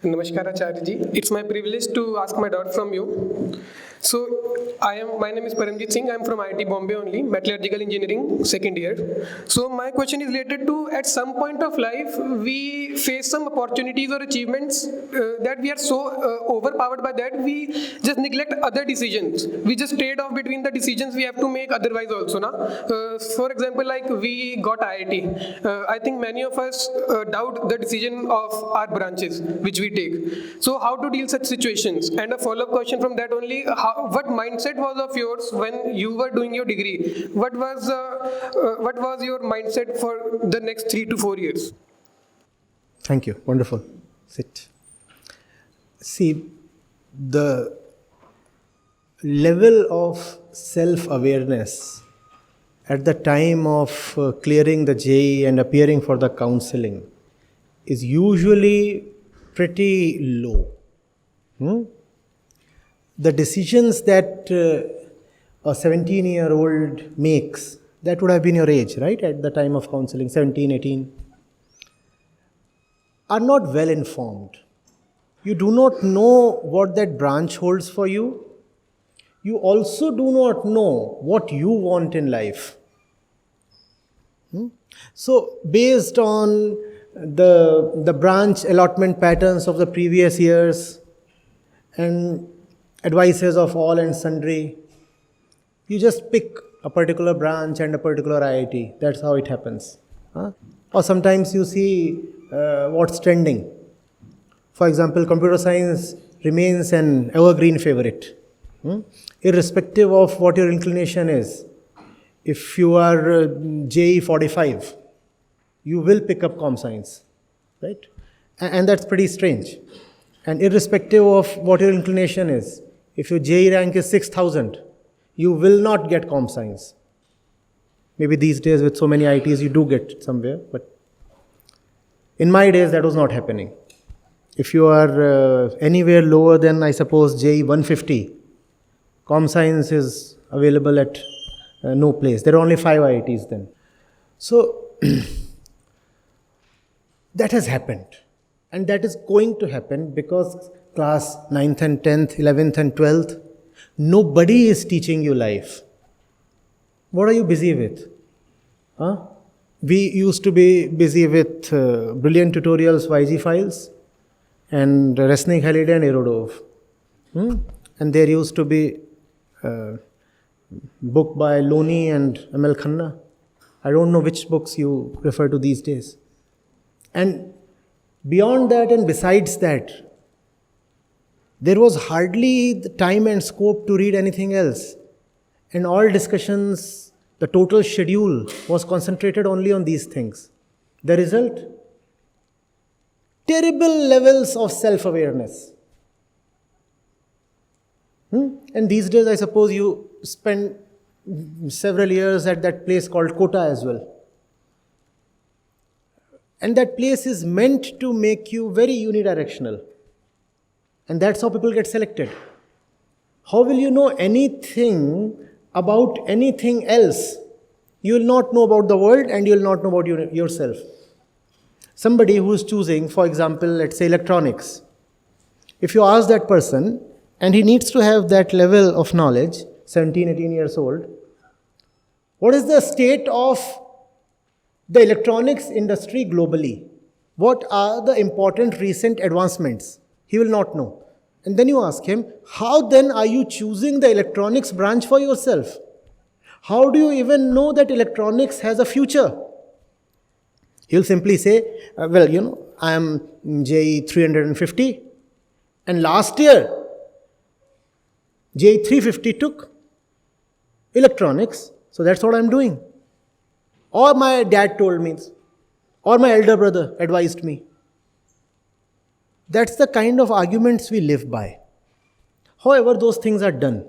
Namaskar Acharya ji. It's my privilege to ask my doubt from you. So, my name is Paramjit Singh. I'm from IIT-Bombay only, metallurgical engineering, second year. So, my question is related to, at some point of life, we face some opportunities or achievements that we are so overpowered by that, we just neglect other decisions. We just trade off between the decisions we have to make otherwise also. For example, like we got IIT. I think many of us doubt the decision of our branches, which we take. So how to deal such situations? And a follow-up question from that only, what mindset was of yours when you were doing your degree? What was your mindset for the next 3 to 4 years? Thank you. Wonderful. Sit. See, the level of self-awareness at the time of clearing the JEE and appearing for the counseling is usually pretty low. The decisions that a 17-year-old makes, that would have been your age, right? At the time of counseling, 17, 18, are not well informed. You do not know what that branch holds for you. You also do not know what you want in life. So, based on the branch allotment patterns of the previous years and advices of all and sundry, you just pick a particular branch and a particular IIT. That's how it happens. Or sometimes you see what's trending. For example, computer science remains an evergreen favorite, irrespective of what your inclination is. If you are JEE 45, you will pick up com science, right? And that's pretty strange. And irrespective of what your inclination is, if your JEE rank is 6,000, you will not get com science. Maybe these days with so many IITs you do get somewhere, but in my days that was not happening. If you are anywhere lower than, I suppose, JEE 150, com science is available at no place. There are only 5 IITs then. So, that has happened. And that is going to happen because class 9th and 10th, 11th and 12th, nobody is teaching you life. What are you busy with? We used to be busy with brilliant tutorials, YG files, and Resnick, Halliday and Aerodove. And there used to be book by Loni and ML Khanna. I don't know which books you refer to these days. And beyond that and besides that, there was hardly the time and scope to read anything else. And all discussions, the total schedule was concentrated only on these things. The result? Terrible levels of self-awareness. And these days, I suppose you spend several years at that place called KOTA as well. And that place is meant to make you very unidirectional. And that's how people get selected. How will you know anything about anything else? You will not know about the world and you will not know about yourself. Somebody who is choosing, for example, let's say electronics. If you ask that person, and he needs to have that level of knowledge, 17, 18 years old, what is the state of the electronics industry globally? What are the important recent advancements? He will not know. And then you ask him, how then are you choosing the electronics branch for yourself? How do you even know that electronics has a future? He'll simply say, I am JEE 350 and last year JEE 350 took electronics, so that's what I'm doing. Or my dad told me, or my elder brother advised me. That's the kind of arguments we live by. However, those things are done.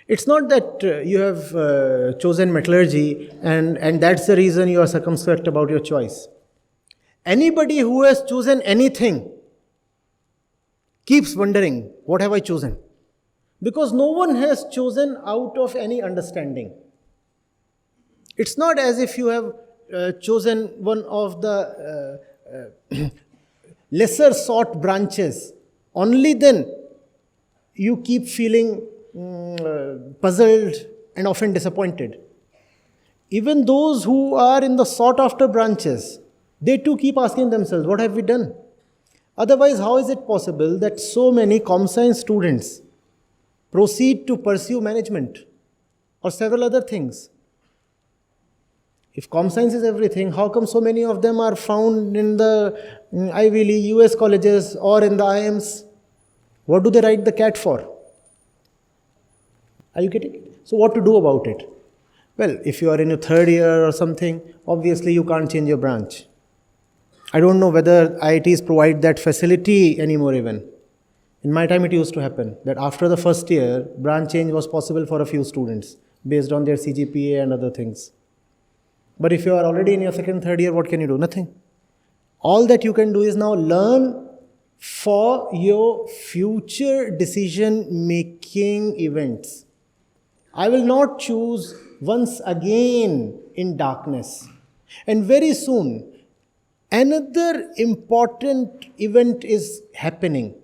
It's not that you have chosen metallurgy and that's the reason you are circumspect about your choice. Anybody who has chosen anything keeps wondering, what have I chosen? Because no one has chosen out of any understanding. It's not as if you have chosen one of the lesser sought branches, only then you keep feeling puzzled and often disappointed. Even those who are in the sought after branches, they too keep asking themselves, what have we done? Otherwise, how is it possible that so many ComScience students proceed to pursue management or several other things? If ComScience is everything, how come so many of them are found in the Ivy League, US colleges or in the IIMs? What do they write the CAT for? Are you getting it? So what to do about it? Well, if you are in your third year or something, obviously you can't change your branch. I don't know whether IITs provide that facility anymore even. In my time it used to happen that after the first year, branch change was possible for a few students based on their CGPA and other things. But if you are already in your second, third year, what can you do? Nothing. All that you can do is now learn for your future decision-making events. I will not choose once again in darkness. And very soon, another important event is happening.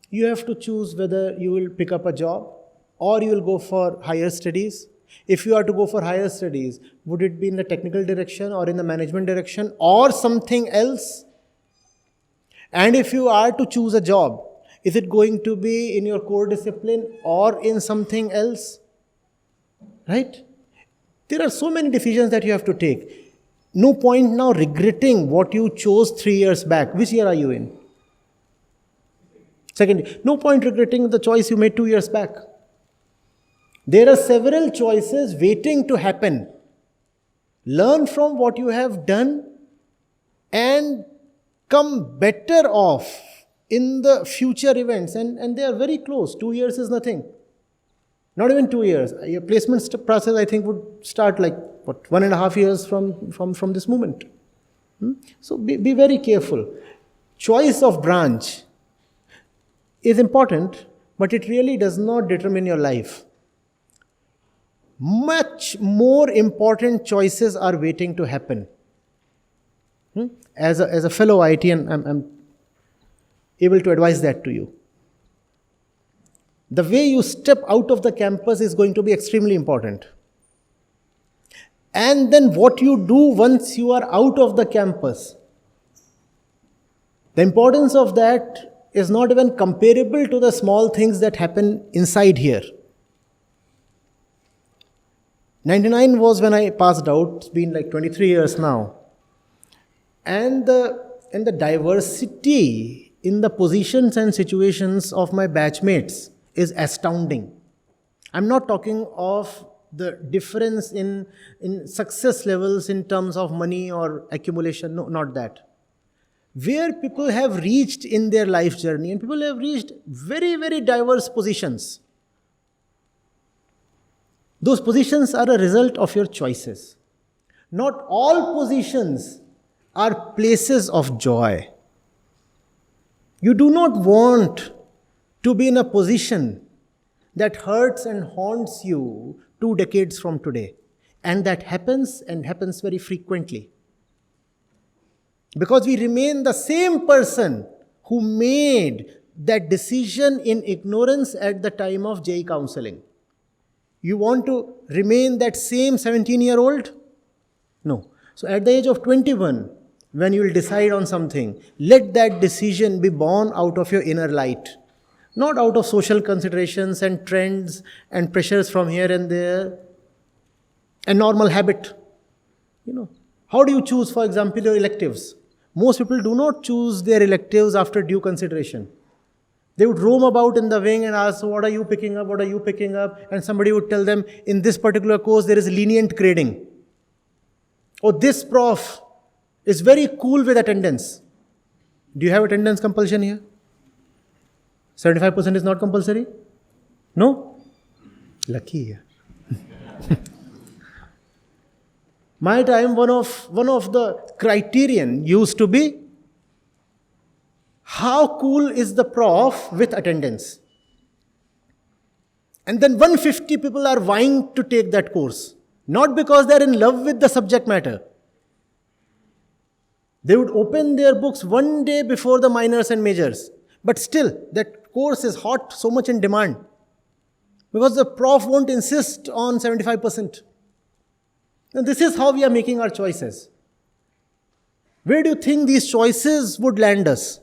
You have to choose whether you will pick up a job or you will go for higher studies. If you are to go for higher studies, would it be in the technical direction or in the management direction or something else? And if you are to choose a job, is it going to be in your core discipline or in something else? Right? There are so many decisions that you have to take. No point now regretting what you chose 3 years back. Which year are you in? Second, no point regretting the choice you made 2 years back. There are several choices waiting to happen. Learn from what you have done and come better off in the future events. And they are very close. 2 years is nothing. Not even 2 years. Your placement process, I think, would start like, 1.5 years from this moment. So be very careful. Choice of branch is important, but it really does not determine your life. Much more important choices are waiting to happen. As a fellow IITian, I'm able to advise that to you. The way you step out of the campus is going to be extremely important. And then what you do once you are out of the campus. The importance of that is not even comparable to the small things that happen inside here. 99 was when I passed out. It's been like 23 years now. And the diversity in the positions and situations of my batchmates is astounding. I'm not talking of the difference in success levels in terms of money or accumulation. No, not that. Where people have reached in their life journey, and people have reached very, very diverse positions. Those positions are a result of your choices. Not all positions are places of joy. You do not want to be in a position that hurts and haunts you 2 decades from today. And that happens and happens very frequently. Because we remain the same person who made that decision in ignorance at the time of JEE counseling. You want to remain that same 17-year-old? No. So at the age of 21, when you will decide on something, let that decision be born out of your inner light. Not out of social considerations and trends and pressures from here and there. A normal habit. How do you choose, for example, your electives? Most people do not choose their electives after due consideration. They would roam about in the wing and ask, what are you picking up? What are you picking up? And somebody would tell them, in this particular course, there is lenient grading. Or this prof is very cool with attendance. Do you have attendance compulsion here? 75% is not compulsory? No? Lucky. My time, one of the criterion used to be, how cool is the prof with attendance? And then 150 people are vying to take that course. Not because they're in love with the subject matter. They would open their books one day before the minors and majors. But still, that course is hot, so much in demand. Because the prof won't insist on 75%. And this is how we are making our choices. Where do you think these choices would land us?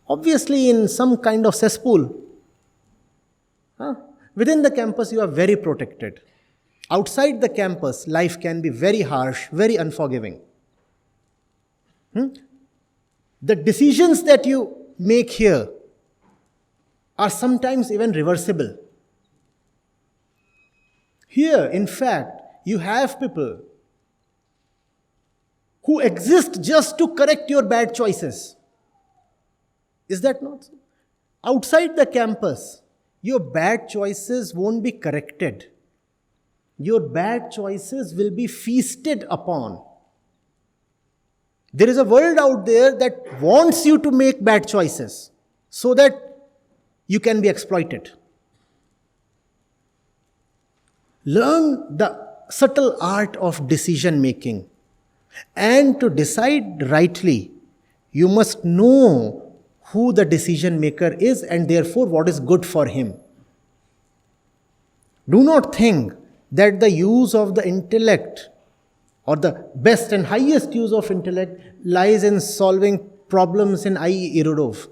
Obviously in some kind of cesspool. Within the campus, you are very protected. Outside the campus, life can be very harsh, very unforgiving. The decisions that you make here are sometimes even reversible. Here, in fact, you have people who exist just to correct your bad choices. Is that not so? Outside the campus, your bad choices won't be corrected. Your bad choices will be feasted upon. There is a world out there that wants you to make bad choices so that you can be exploited. Learn the subtle art of decision making. And to decide rightly, you must know who the decision maker is and therefore what is good for him. Do not think that the use of the intellect or the best and highest use of intellect lies in solving problems in IE Erudov.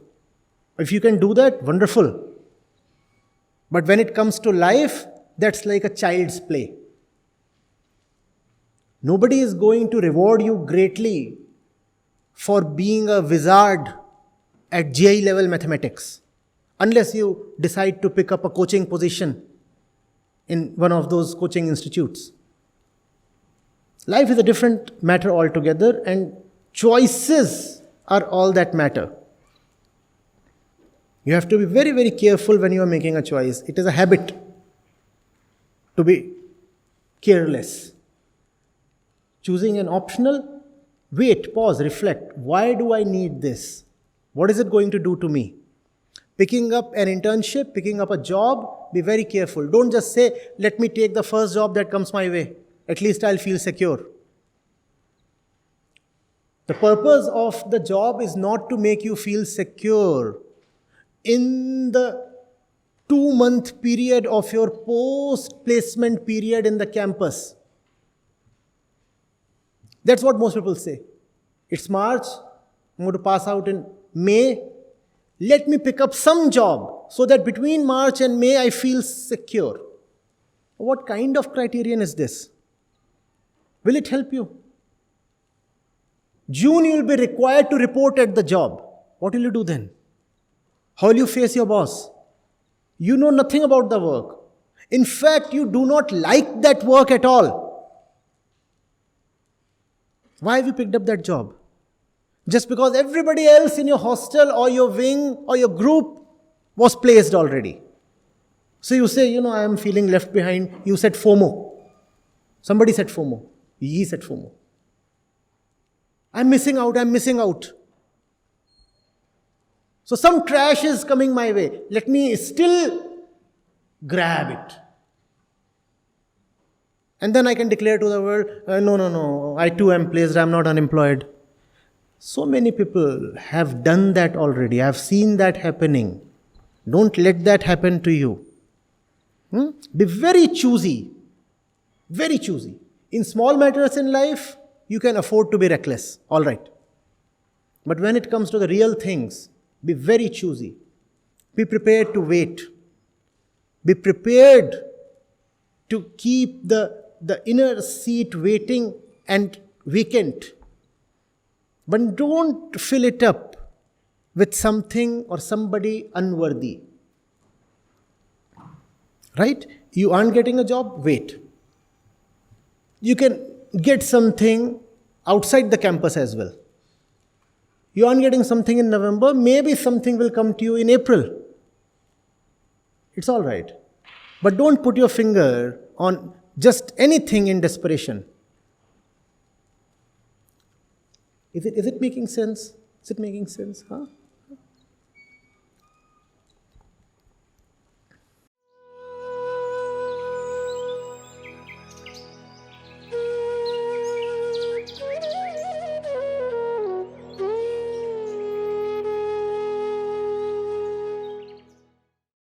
If you can do that, wonderful. But when it comes to life, that's like a child's play. Nobody is going to reward you greatly for being a wizard at GI level mathematics, unless you decide to pick up a coaching position in one of those coaching institutes. Life is a different matter altogether, and choices are all that matter. You have to be very, very careful when you are making a choice. It is a habit to be careless. Choosing an optional, wait, pause, reflect. Why do I need this? What is it going to do to me? Picking up an internship, picking up a job, be very careful. Don't just say, let me take the first job that comes my way. At least I'll feel secure. The purpose of the job is not to make you feel secure. In the 2-month period of your post-placement period in the campus. That's what most people say. It's March, I'm going to pass out in May. Let me pick up some job so that between March and May I feel secure. What kind of criterion is this? Will it help you? June you will be required to report at the job. What will you do then? How will you face your boss? You know nothing about the work. In fact, you do not like that work at all. Why have you picked up that job? Just because everybody else in your hostel or your wing or your group was placed already. So you say, I am feeling left behind. You said FOMO. Somebody said FOMO. He said FOMO. I'm missing out. So some trash is coming my way. Let me still grab it. And then I can declare to the world, no, I too am placed, I'm not unemployed. So many people have done that already. I've seen that happening. Don't let that happen to you. Be very choosy. Very choosy. In small matters in life, you can afford to be reckless. All right. But when it comes to the real things, be very choosy. Be prepared to wait. Be prepared to keep the inner seat waiting and vacant. But don't fill it up with something or somebody unworthy. Right? You aren't getting a job? Wait. You can get something outside the campus as well. You aren't getting something in November, maybe something will come to you in April. It's all right. But don't put your finger on just anything in desperation. Is it making sense? Is it making sense? Huh?